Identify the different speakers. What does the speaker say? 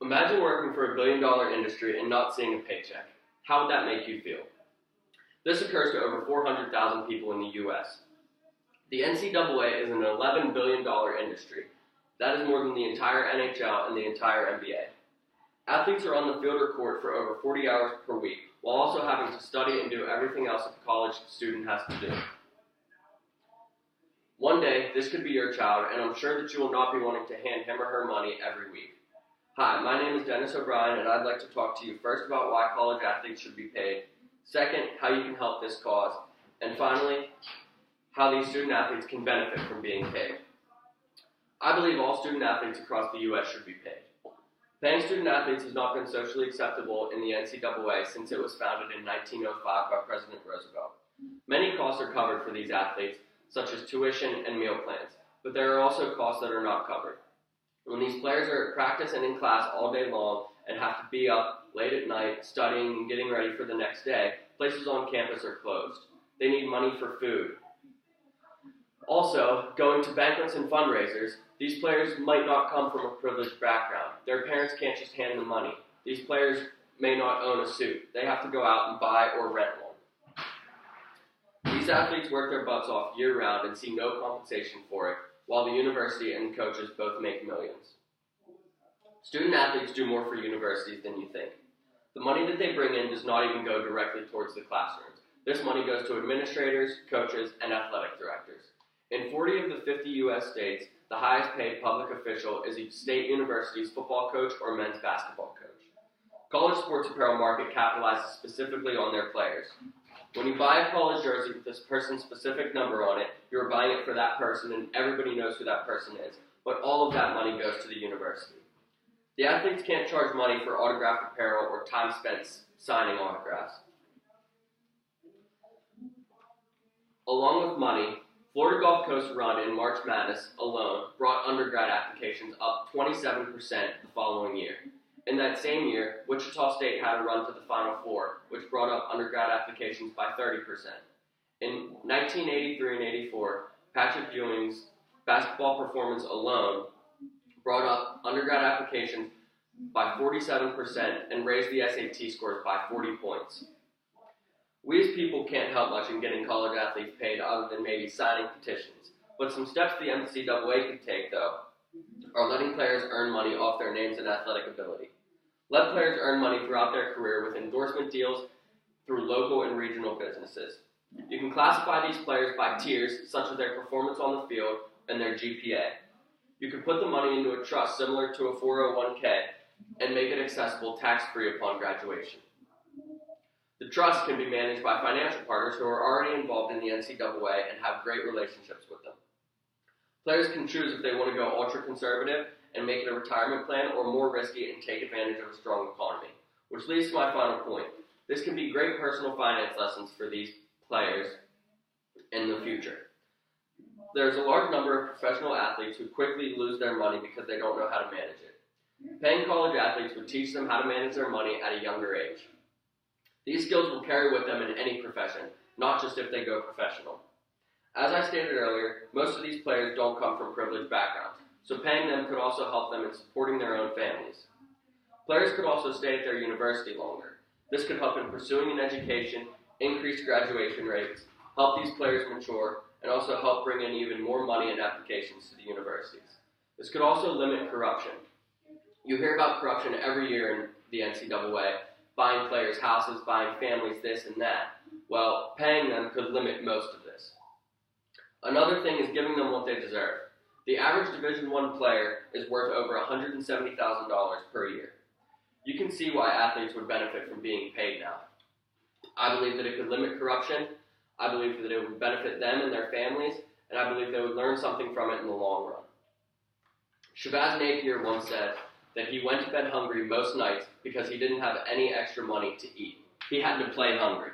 Speaker 1: Imagine working for a billion-dollar industry and not seeing a paycheck. How would that make you feel? This occurs to over 400,000 people in the U.S. The NCAA is an $11 billion industry. That is more than the entire NHL and the entire NBA. Athletes are on the field or court for over 40 hours per week, while also having to study and do everything else a college student has to do. One day, this could be your child, and I'm sure that you will not be wanting to hand him or her money every week. Hi, my name is Dennis O'Brien, and I'd like to talk to you first about why college athletes should be paid, second, how you can help this cause, and finally, how these student athletes can benefit from being paid. I believe all student athletes across the U.S. should be paid. Paying student athletes has not been socially acceptable in the NCAA since it was founded in 1905 by President Roosevelt. Many costs are covered for these athletes, such as tuition and meal plans, but there are also costs that are not covered. When these players are at practice and in class all day long and have to be up late at night studying and getting ready for the next day, places on campus are closed. They need money for food. Also, going to banquets and fundraisers, these players might not come from a privileged background. Their parents can't just hand them money. These players may not own a suit. They have to go out and buy or rent one. These athletes work their butts off year-round and see no compensation for it, while the university and coaches both make millions. Student athletes do more for universities than you think. The money that they bring in does not even go directly towards the classrooms. This money goes to administrators, coaches, and athletic directors. In 40 of the 50 U.S. states, the highest paid public official is a state university's football coach or men's basketball coach. College sports apparel market capitalizes specifically on their players. When you buy a college jersey with this person's specific number on it, you're buying it for that person and everybody knows who that person is, but all of that money goes to the university. The athletes can't charge money for autographed apparel or time spent signing autographs. Along with money, Florida Gulf Coast Run in March Madness alone brought undergrad applications up 27% the following year. In that same year, Wichita State had a run to the Final Four, which brought up undergrad applications by 30%. In 1983 and 84, Patrick Ewing's basketball performance alone brought up undergrad applications by 47% and raised the SAT scores by 40 points. We as people can't help much in getting college athletes paid other than maybe signing petitions, but some steps the NCAA could take, though, are letting players earn money off their names and athletic ability. Let players earn money throughout their career with endorsement deals through local and regional businesses. You can classify these players by tiers, such as their performance on the field and their GPA. You can put the money into a trust similar to a 401k and make it accessible tax-free upon graduation. The trust can be managed by financial partners who are already involved in the NCAA and have great relationships with them. Players can choose if they want to go ultra-conservative and make it a retirement plan, or more risky and take advantage of a strong economy. Which leads to my final point. This can be great personal finance lessons for these players in the future. There's a large number of professional athletes who quickly lose their money because they don't know how to manage it. Paying college athletes would teach them how to manage their money at a younger age. These skills will carry with them in any profession, not just if they go professional. As I stated earlier, most of these players don't come from privileged backgrounds, so paying them could also help them in supporting their own families. Players could also stay at their university longer. This could help in pursuing an education, increase graduation rates, help these players mature, and also help bring in even more money and applications to the universities. This could also limit corruption. You hear about corruption every year in the NCAA, buying players' houses, buying families, this and that. Well, paying them could limit most of this. Another thing is giving them what they deserve. The average Division I player is worth over $170,000 per year. You can see why athletes would benefit from being paid now. I believe that it could limit corruption, I believe that it would benefit them and their families, and I believe they would learn something from it in the long run. Shabazz Napier once said that he went to bed hungry most nights because he didn't have any extra money to eat. He had to play hungry.